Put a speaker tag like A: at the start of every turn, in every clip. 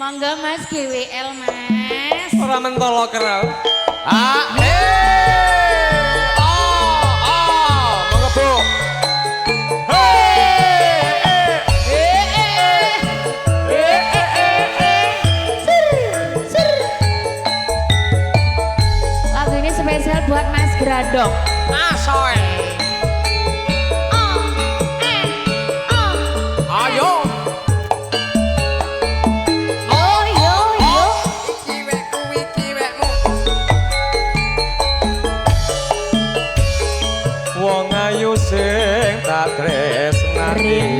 A: Monggo Mas GWL Mas.
B: Ora mentolo kerau. Monggo Bu.
A: Lagu ini spesial buat Mas Grandong.
B: Asoe. Ayo. Wong ayu sing tak tresnani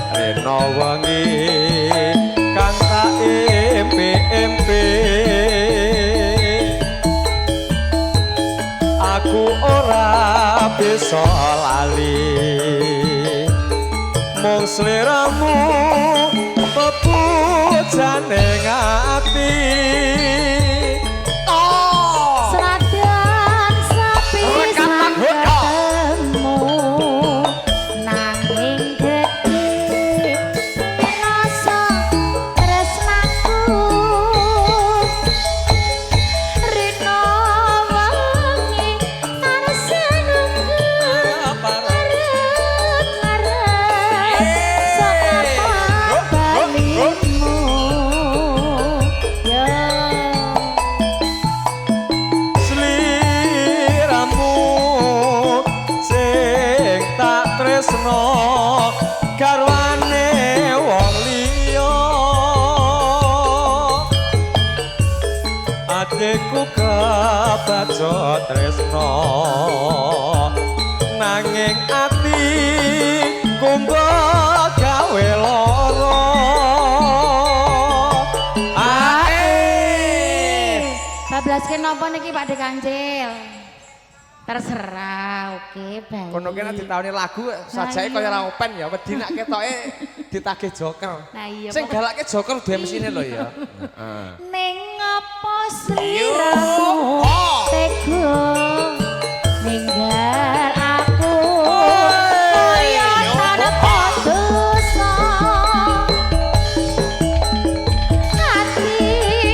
B: Rena wengi kang tak empe-empe aku ora bisa lali mung sliramu pepujane ati garwane wong liya atiku kebaca tresno nanging ati kumba gawe lara
A: bablasken napa niki Pak De Kancil? Terserah, oke, baik.
B: Kono kene ditaoni lagu sajake kaya ra open ya, wedi nek ketoke ditagih joker.
A: Nah iya.
B: Sing galake joker duwe mesine lho ya.
A: Ning apa sliramu tega ninggal aku kaya tanpa dosa hatiku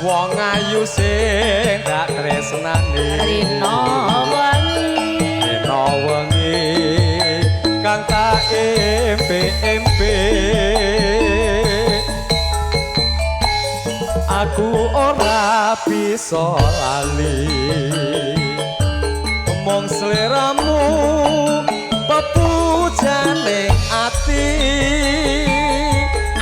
A: wong ayu sing tak tresnani Rena wengi kang tak empe-empe aku ora bisa lali mung sliramu pepujane ati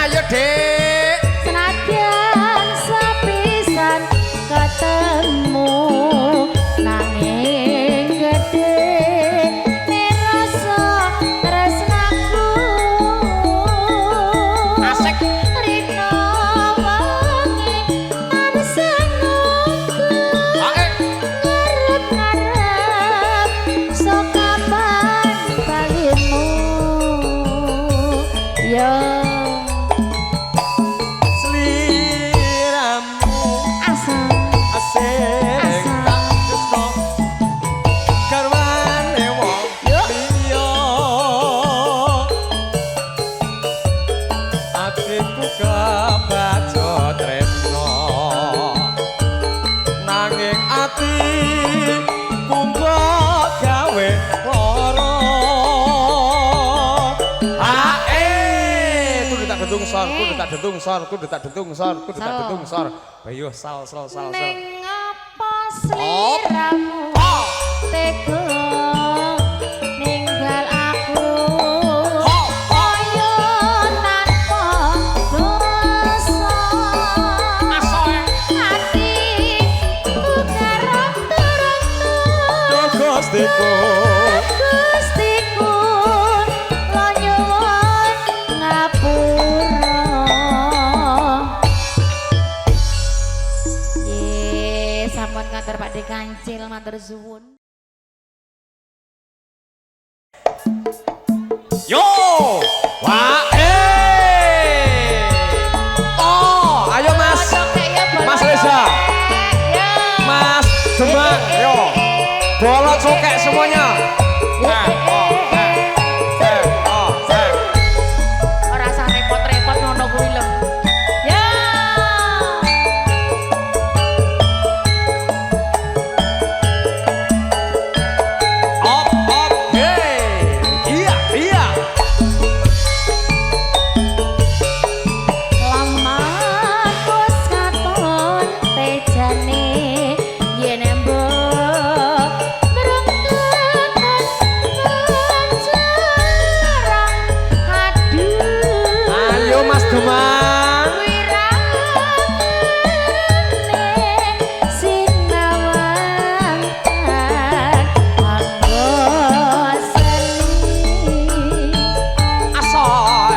A: ayo Dek senadyan sepisan ketemu nanging gedhe rasa tresnaku
B: asik
A: Rena wengi tansah nunggu ngarep-ngarep sok kapan balimu ya
B: kudu tak detungsor. Ayo sal.
A: Ning apa sliramu tega ninggal aku kaya tanpa dosa hatiku
B: Gustiku
A: Gustiku lo nyuwun ngapura. Ye sampun kantor Pak De Kancil matur suwun.
B: Yo, wah, oh, ayo Mas, Mas Reza, Mas Demang, yo, bolot sokek semuanya.
A: Ora usah repot-repot ngono kuwi lho. Ya.
B: Op, hey, iya, iya.
A: Laman wis katon tejane yen mbok berangkat jarang aduh.
B: Ayo Mas Demang. Asal.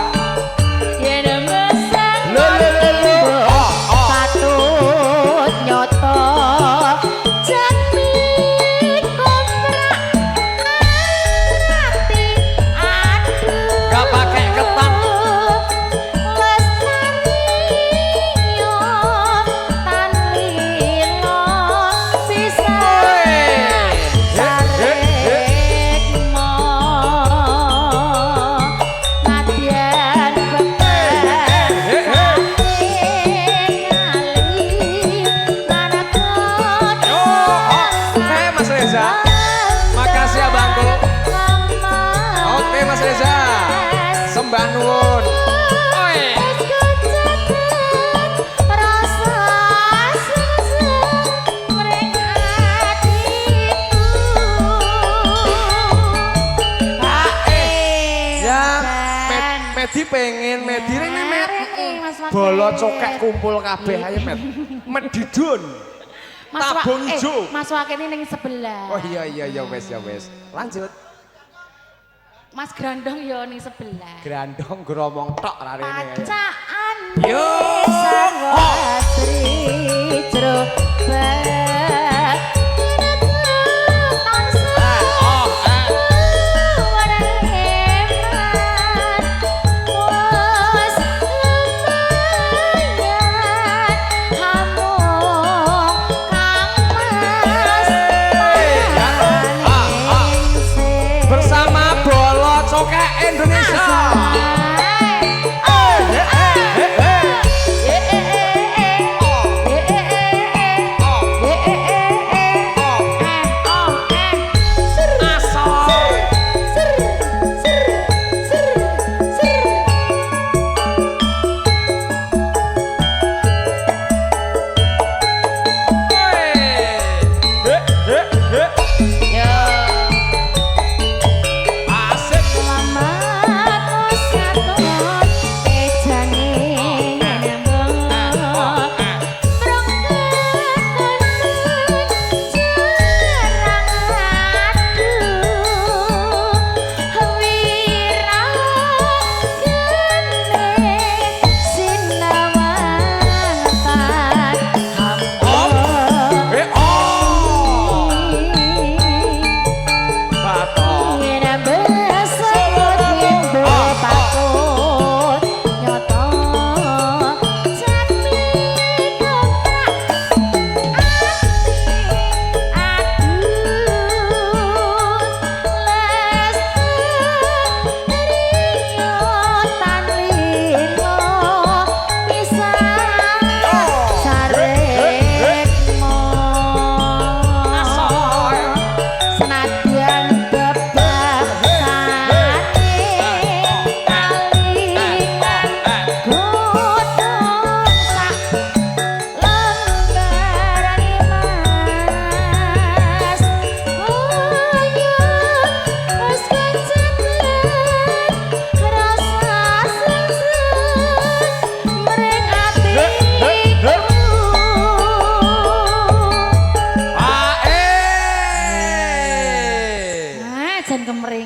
B: Gak pakai ketan. Oke Mas Reza. Makasih abangku. Oke Mas Reza. Sembah nuwun. Medi pengen, Medi rene met. Bolot cokek kumpul kabeh ayo met. Medidun. Tabung ijo.
A: Mas Wakin ini sebelah.
B: Oh iya wes ya wes. Lanjut.
A: Mas Grandong yo ning sebelah.
B: Grandong gromong tok rarene.
A: Pacaan
B: Yo.
A: Sri Jrobat
B: bersama Bolot Cokek Indonesia.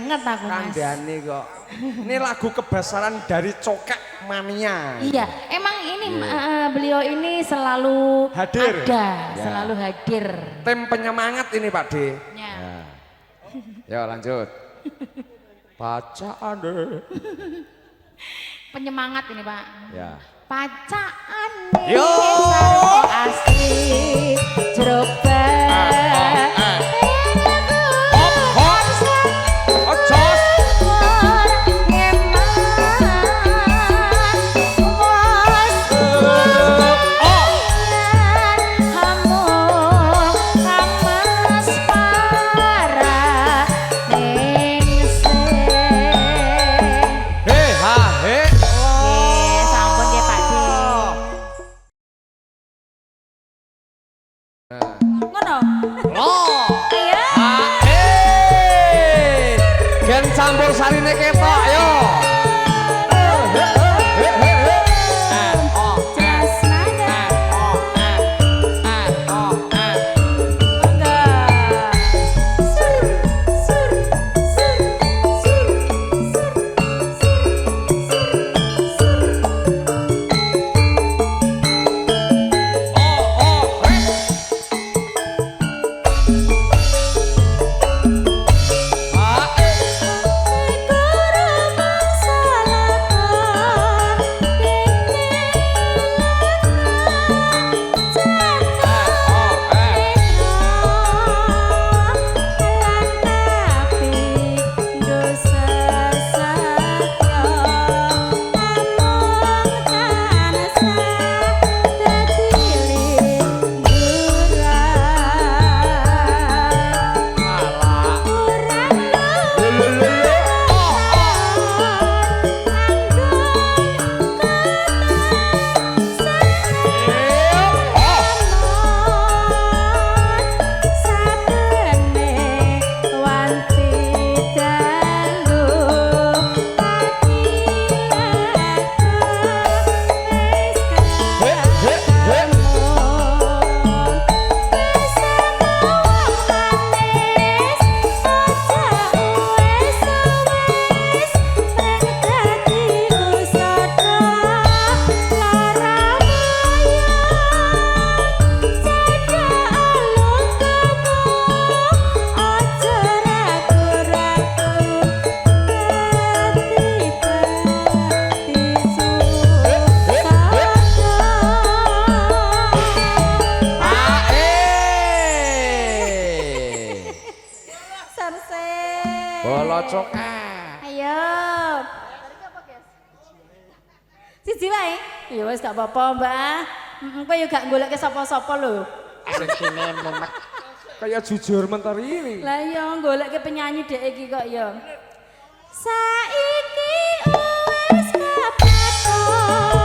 A: banget aku Mas.
B: Kandhane kok. Ini lagu kebesaran dari Cokek Mania.
A: Iya, emang ini beliau ini selalu
B: hadir.
A: Ada,
B: Ya.
A: selalu hadir.
B: Tim penyemangat ini Pak D.
A: Ya.
B: Ya lanjut. Bacaan deh.
A: Penyemangat ini Pak.
B: Ya.
A: Pacaan
B: Yo.
A: asli jeroba.
B: Campur sarine ketok yo. Bolo Cokek.
A: Ayo. Siji wae. Ya wis gak apa-apa, Mbak. Kowe yo gak golek sapa-sapa lho.
B: Sing kene memek. Kayak jujur menteri ini.
A: Lah iya golek penyanyi dhek iki kok ya. Saiki wis kapatok.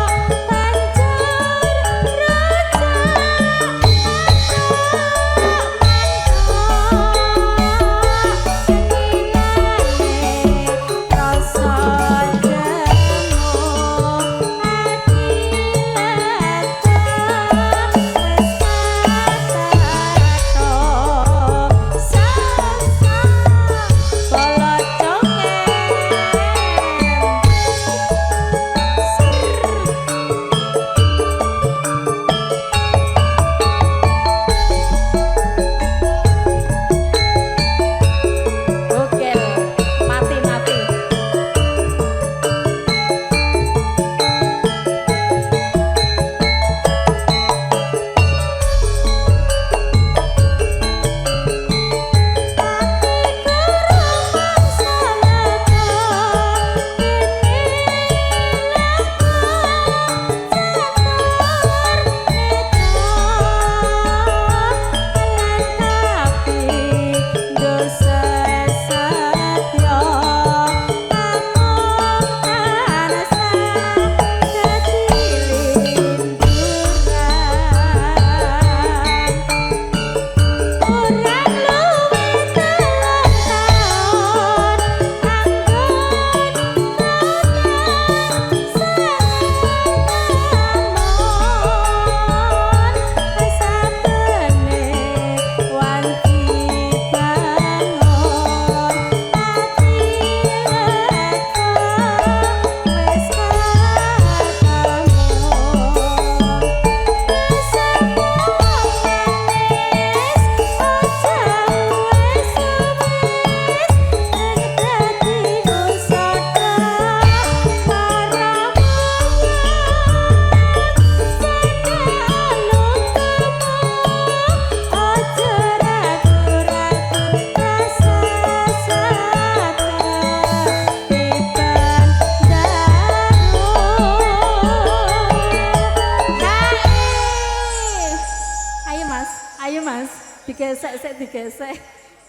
A: digesek sik digesek.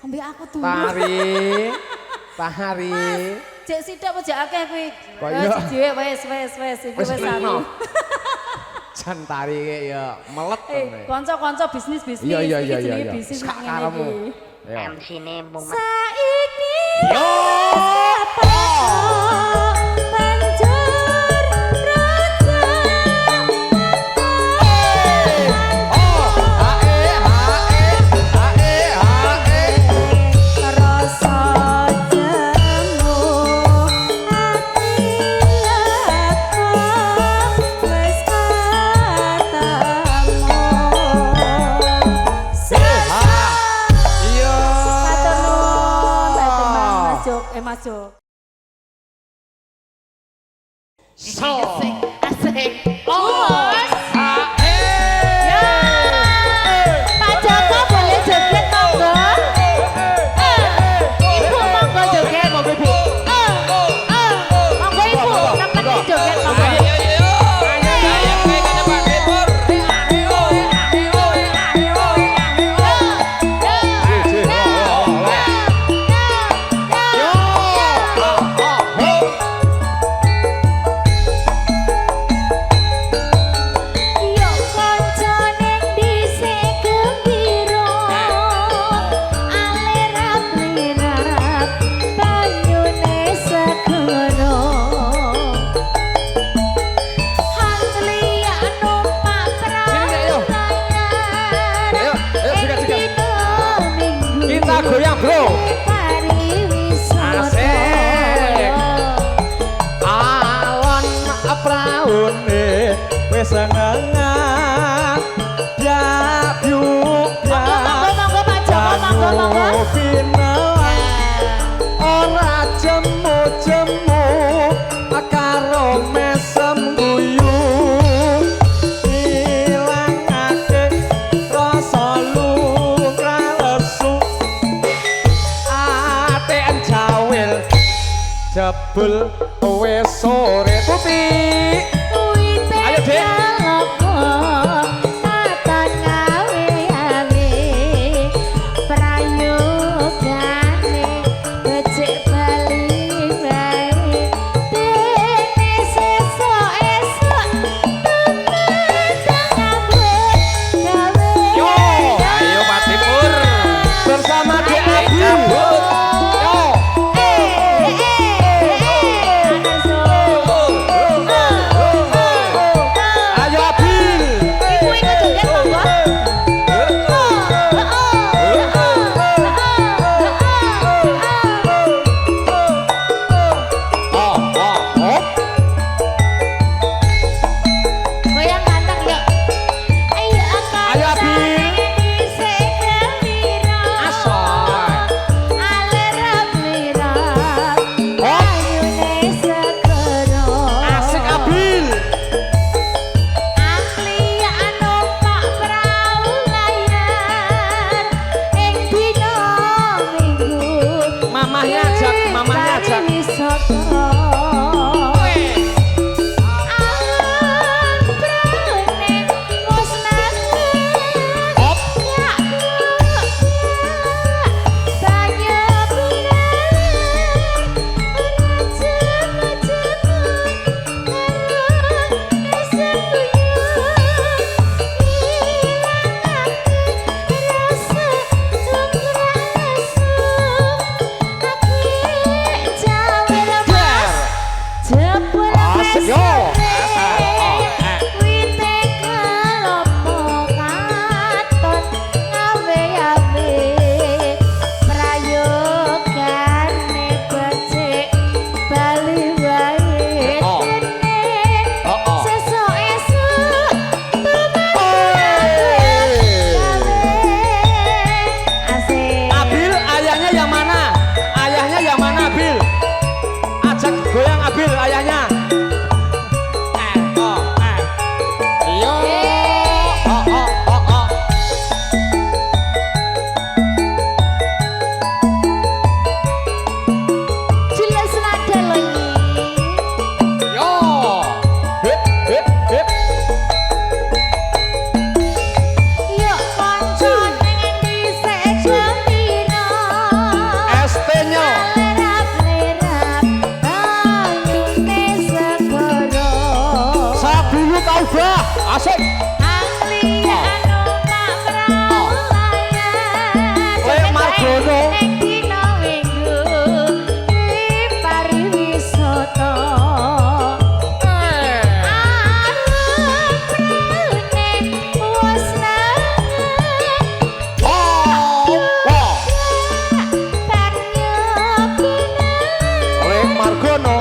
A: Ambek aku tuh.
B: Tari. Tari.
A: Cek sithik apa jek akeh kuwi?
B: Kaya
A: Dhewe wis iki wis aku.
B: Jan tari ya melet
A: Kanca-kanca bisnis-bisnis
B: iya
A: bisnis
B: sak
A: nang ngene
B: karemu.
A: iki.
B: Ya.
C: MC-ne mung
A: Saiki
B: Yo.
A: banjur raja. Rasa jemu ati wis katamu.
B: Iya.
A: Matur nuwun, Mas Jok, Mas Jok.
B: So.
C: asik.
A: Oh, ya. Pak Joko boleh joget monggo? Ibu monggo joget. Monggo Ibu. Monggo Ibu, nemenin joget monggo. Yo kanca ning dhisik gembira, alirap-lirap banyune segara. Hantliya numpak perahu layar,
B: Ayo, sikat.
A: dina minggu
B: Kita goyang, Bro.
A: pariwisata.
B: Asik. Alon praune wis ngengat ya byuk ya
A: Monggo Pak Joko, monggo.
B: ora jemu-jemu karo mesem guyu ilangake rasa luka lesu atean jawil jebul wis sore tutik. Ayo, Dek.
A: Tatan ngawe-awe prayogane becik bali wae. Dene sesuk-esuk tumetang gawe.
B: Yo, ayo Pak Timur bersama Dek Abi. Yo. Ayo Abil.
A: Ibu ikut joget monggo.
B: Oh.
A: Goyang ganteng yuk. Ayo
B: Ayo, Abi. Asoy. Asik Abil. Mamahnya ajak. Hop. Yes. Asik.
A: Angli anu mamralayan.
B: Kowe Margono.
A: Ning dina Minggu ing pariwisata.
B: Kowe Margono.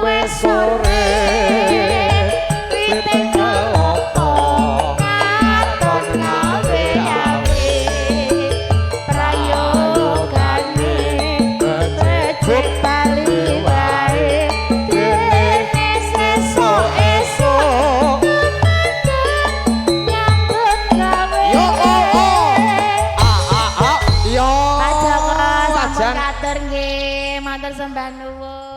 A: Wes sore piting kelopo katon gawe-gawe prayogane becik bali wae dene sesuk-esuk nyambut gawe
B: Yo yo
A: Sajeng
B: Sajeng.
A: matur nggih matur sembah nuwun